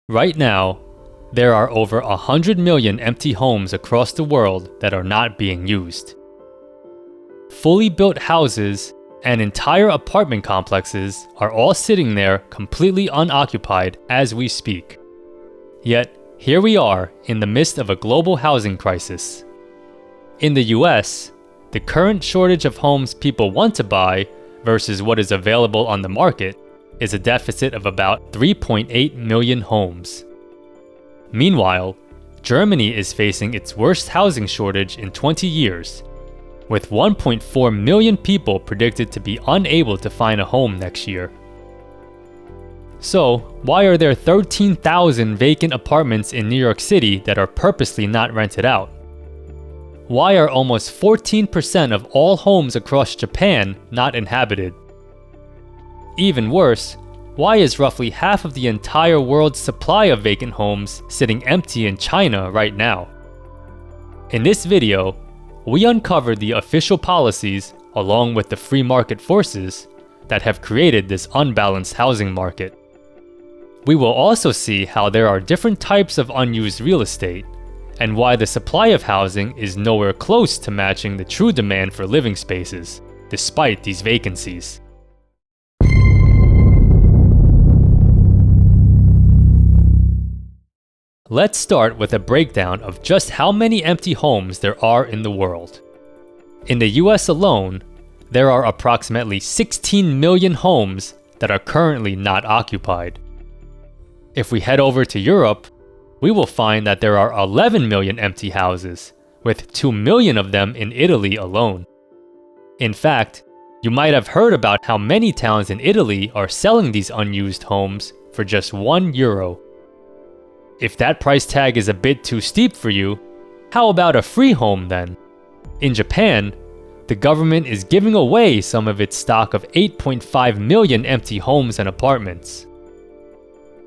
Right now, there are over 100 million empty homes across the world that are not being used. Fully built houses and entire apartment complexes are all sitting there completely unoccupied as we speak. Yet, here we are in the midst of a global housing crisis. In the US, the current shortage of homes people want to buy versus what is available on the market is a deficit of about 3.8 million homes. Meanwhile, Germany is facing its worst housing shortage in 20 years, with 1.4 million people predicted to be unable to find a home next year. So, why are there 13,000 vacant apartments in New York City that are purposely not rented out? Why are almost 14% of all homes across Japan not inhabited? Even worse, why is roughly half of the entire world's supply of vacant homes sitting empty in China right now? In this video, we uncovered the official policies along with the free market forces that have created this unbalanced housing market. We will also see how there are different types of unused real estate and why the supply of housing is nowhere close to matching the true demand for living spaces, despite these vacancies. Let's start with a breakdown of just how many empty homes there are in the world. In the US alone, there are approximately 16 million homes that are currently not occupied. If we head over to Europe, we will find that there are 11 million empty houses, with 2 million of them in Italy alone. In fact, you might have heard about how many towns in Italy are selling these unused homes for just €1. If that price tag is a bit too steep for you, how about a free home then? In Japan, the government is giving away some of its stock of 8.5 million empty homes and apartments.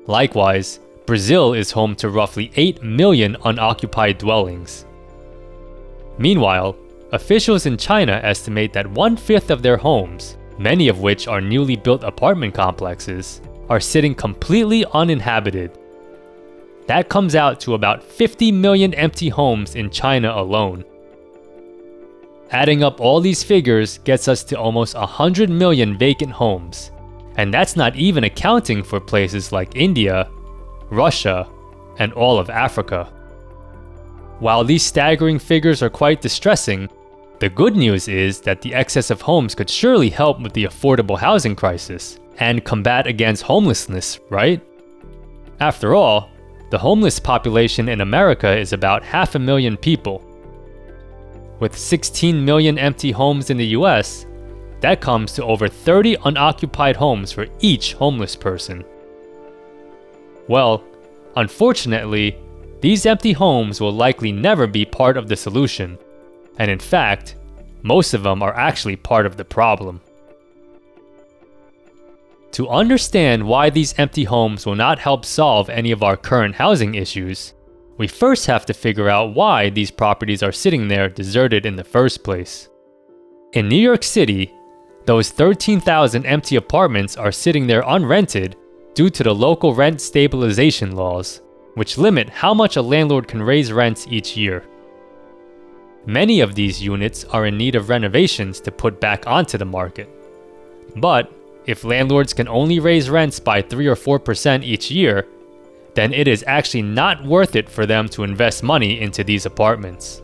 Likewise, Brazil is home to roughly 8 million unoccupied dwellings. Meanwhile, officials in China estimate that 1/5 of their homes, many of which are newly built apartment complexes, are sitting completely uninhabited. That comes out to about 50 million empty homes in China alone. Adding up all these figures gets us to almost 100 million vacant homes, and that's not even accounting for places like India, Russia, and all of Africa. While these staggering figures are quite distressing, the good news is that the excess of homes could surely help with the affordable housing crisis and combat against homelessness, right? After all, the homeless population in America is about 500,000 people. With 16 million empty homes in the US, that comes to over 30 unoccupied homes for each homeless person. Well, unfortunately, these empty homes will likely never be part of the solution, and in fact, most of them are actually part of the problem. To understand why these empty homes will not help solve any of our current housing issues, we first have to figure out why these properties are sitting there deserted in the first place. In New York City, those 13,000 empty apartments are sitting there unrented due to the local rent stabilization laws, which limit how much a landlord can raise rents each year. Many of these units are in need of renovations to put back onto the market. But if landlords can only raise rents by 3 or 4% each year, then it is actually not worth it for them to invest money into these apartments.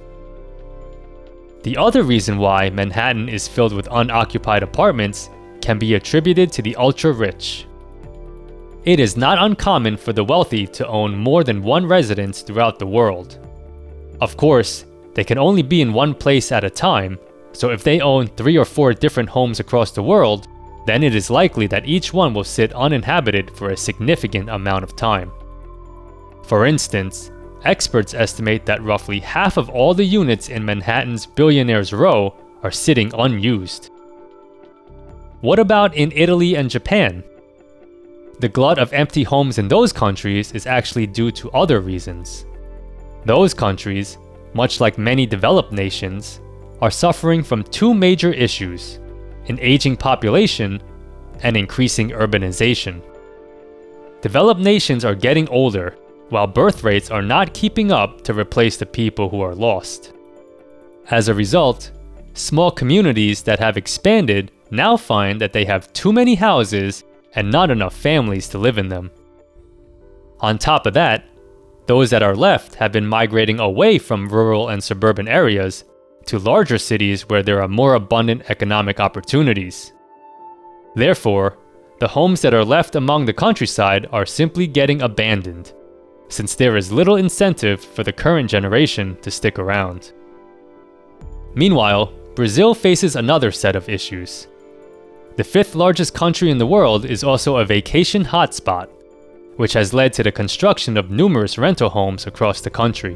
The other reason why Manhattan is filled with unoccupied apartments can be attributed to the ultra-rich. It is not uncommon for the wealthy to own more than one residence throughout the world. Of course, they can only be in one place at a time, so if they own 3 or 4 different homes across the world, then it is likely that each one will sit uninhabited for a significant amount of time. For instance, experts estimate that roughly half of all the units in Manhattan's Billionaire's Row are sitting unused. What about in Italy and Japan? The glut of empty homes in those countries is actually due to other reasons. Those countries, much like many developed nations, are suffering from 2 major issues: an aging population and increasing urbanization. Developed nations are getting older, while birth rates are not keeping up to replace the people who are lost. As a result, small communities that have expanded now find that they have too many houses and not enough families to live in them. On top of that, those that are left have been migrating away from rural and suburban areas to larger cities where there are more abundant economic opportunities. Therefore, the homes that are left among the countryside are simply getting abandoned, since there is little incentive for the current generation to stick around. Meanwhile, Brazil faces another set of issues. The fifth largest country in the world is also a vacation hotspot, which has led to the construction of numerous rental homes across the country.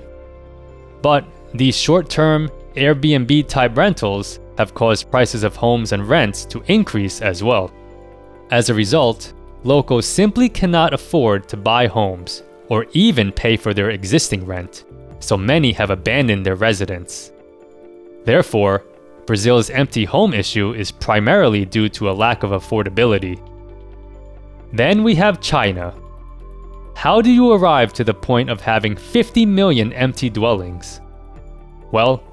But these short-term, Airbnb-type rentals have caused prices of homes and rents to increase as well. As a result, locals simply cannot afford to buy homes or even pay for their existing rent, so many have abandoned their residence. Therefore, Brazil's empty home issue is primarily due to a lack of affordability. Then we have China. How do you arrive to the point of having 50 million empty dwellings? Well,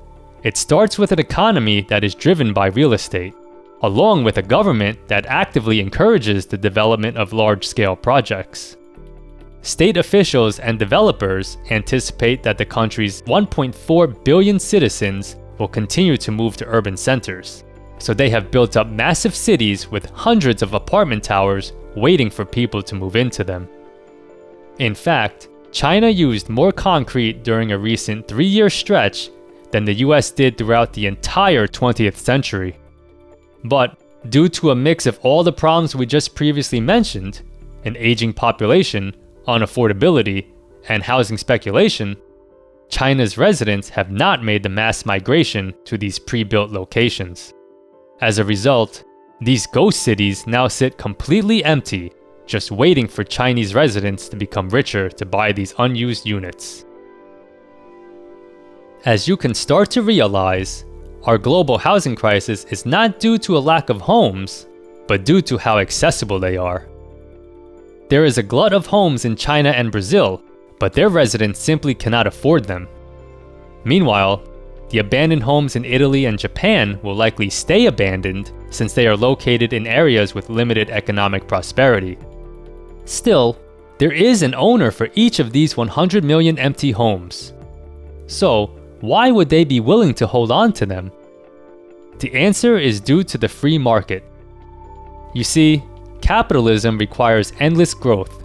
it starts with an economy that is driven by real estate, along with a government that actively encourages the development of large-scale projects. State officials and developers anticipate that the country's 1.4 billion citizens will continue to move to urban centers, so they have built up massive cities with hundreds of apartment towers waiting for people to move into them. In fact, China used more concrete during a recent 3-year stretch than the US did throughout the entire 20th century. But due to a mix of all the problems we just previously mentioned, an aging population, unaffordability, and housing speculation, China's residents have not made the mass migration to these pre-built locations. As a result, these ghost cities now sit completely empty, just waiting for Chinese residents to become richer to buy these unused units. As you can start to realize, our global housing crisis is not due to a lack of homes, but due to how accessible they are. There is a glut of homes in China and Brazil, but their residents simply cannot afford them. Meanwhile, the abandoned homes in Italy and Japan will likely stay abandoned since they are located in areas with limited economic prosperity. Still, there is an owner for each of these 100 million empty homes. So, why would they be willing to hold on to them? The answer is due to the free market. You see, capitalism requires endless growth.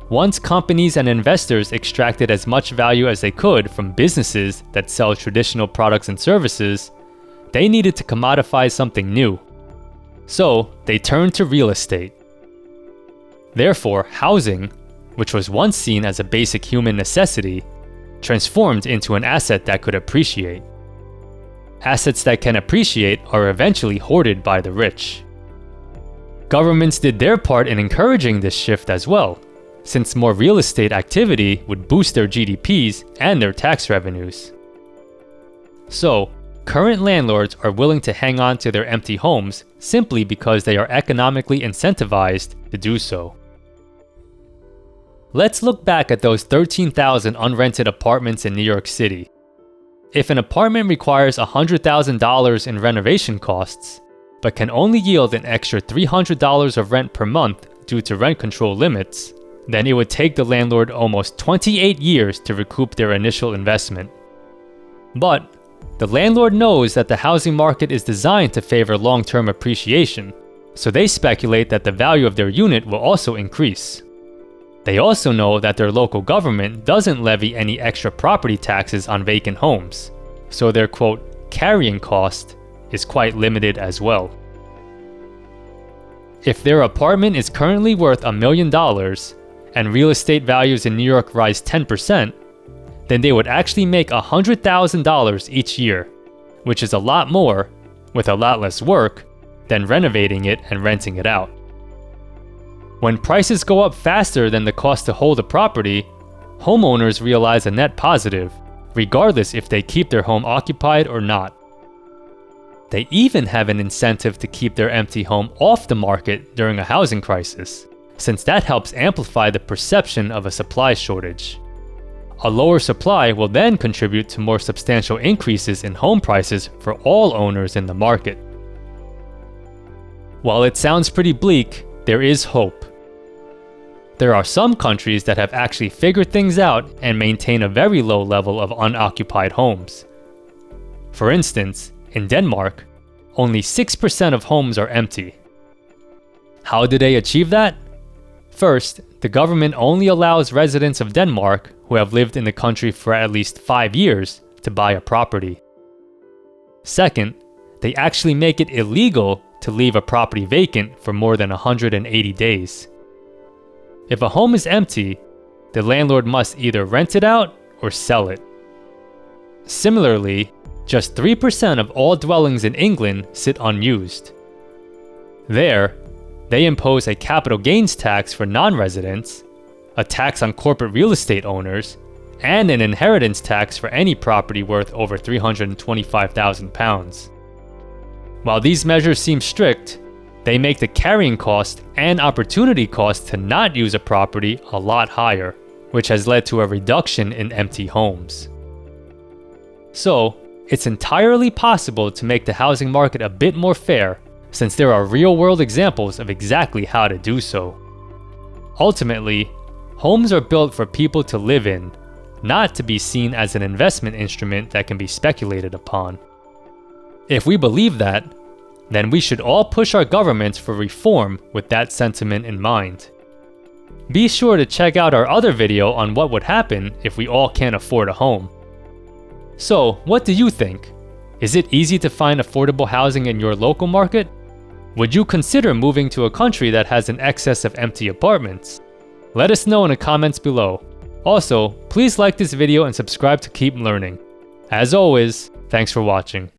Once companies and investors extracted as much value as they could from businesses that sell traditional products and services, they needed to commodify something new. So, they turned to real estate. Therefore, housing, which was once seen as a basic human necessity, transformed into an asset that could appreciate. Assets that can appreciate are eventually hoarded by the rich. Governments did their part in encouraging this shift as well, since more real estate activity would boost their GDPs and their tax revenues. So, current landlords are willing to hang on to their empty homes simply because they are economically incentivized to do so. Let's look back at those 13,000 unrented apartments in New York City. If an apartment requires $100,000 in renovation costs, but can only yield an extra $300 of rent per month due to rent control limits, then it would take the landlord almost 28 years to recoup their initial investment. But the landlord knows that the housing market is designed to favor long-term appreciation, so they speculate that the value of their unit will also increase. They also know that their local government doesn't levy any extra property taxes on vacant homes, so their quote, carrying cost is quite limited as well. If their apartment is currently worth $1 million and real estate values in New York rise 10%, then they would actually make $100,000 each year, which is a lot more, with a lot less work, than renovating it and renting it out. When prices go up faster than the cost to hold a property, homeowners realize a net positive, regardless if they keep their home occupied or not. They even have an incentive to keep their empty home off the market during a housing crisis, since that helps amplify the perception of a supply shortage. A lower supply will then contribute to more substantial increases in home prices for all owners in the market. While it sounds pretty bleak, there is hope. There are some countries that have actually figured things out and maintain a very low level of unoccupied homes. For instance, in Denmark, only 6% of homes are empty. How do they achieve that? First, the government only allows residents of Denmark who have lived in the country for at least 5 years to buy a property. Second, they actually make it illegal to leave a property vacant for more than 180 days. If a home is empty, the landlord must either rent it out or sell it. Similarly, just 3% of all dwellings in England sit unused. There, they impose a capital gains tax for non-residents, a tax on corporate real estate owners, and an inheritance tax for any property worth over £325,000. While these measures seem strict, they make the carrying cost and opportunity cost to not use a property a lot higher, which has led to a reduction in empty homes. So, it's entirely possible to make the housing market a bit more fair, since there are real-world examples of exactly how to do so. Ultimately, homes are built for people to live in, not to be seen as an investment instrument that can be speculated upon. If we believe that, then we should all push our governments for reform with that sentiment in mind. Be sure to check out our other video on what would happen if we all can't afford a home. So, what do you think? Is it easy to find affordable housing in your local market? Would you consider moving to a country that has an excess of empty apartments? Let us know in the comments below. Also, please like this video and subscribe to keep learning. As always, thanks for watching.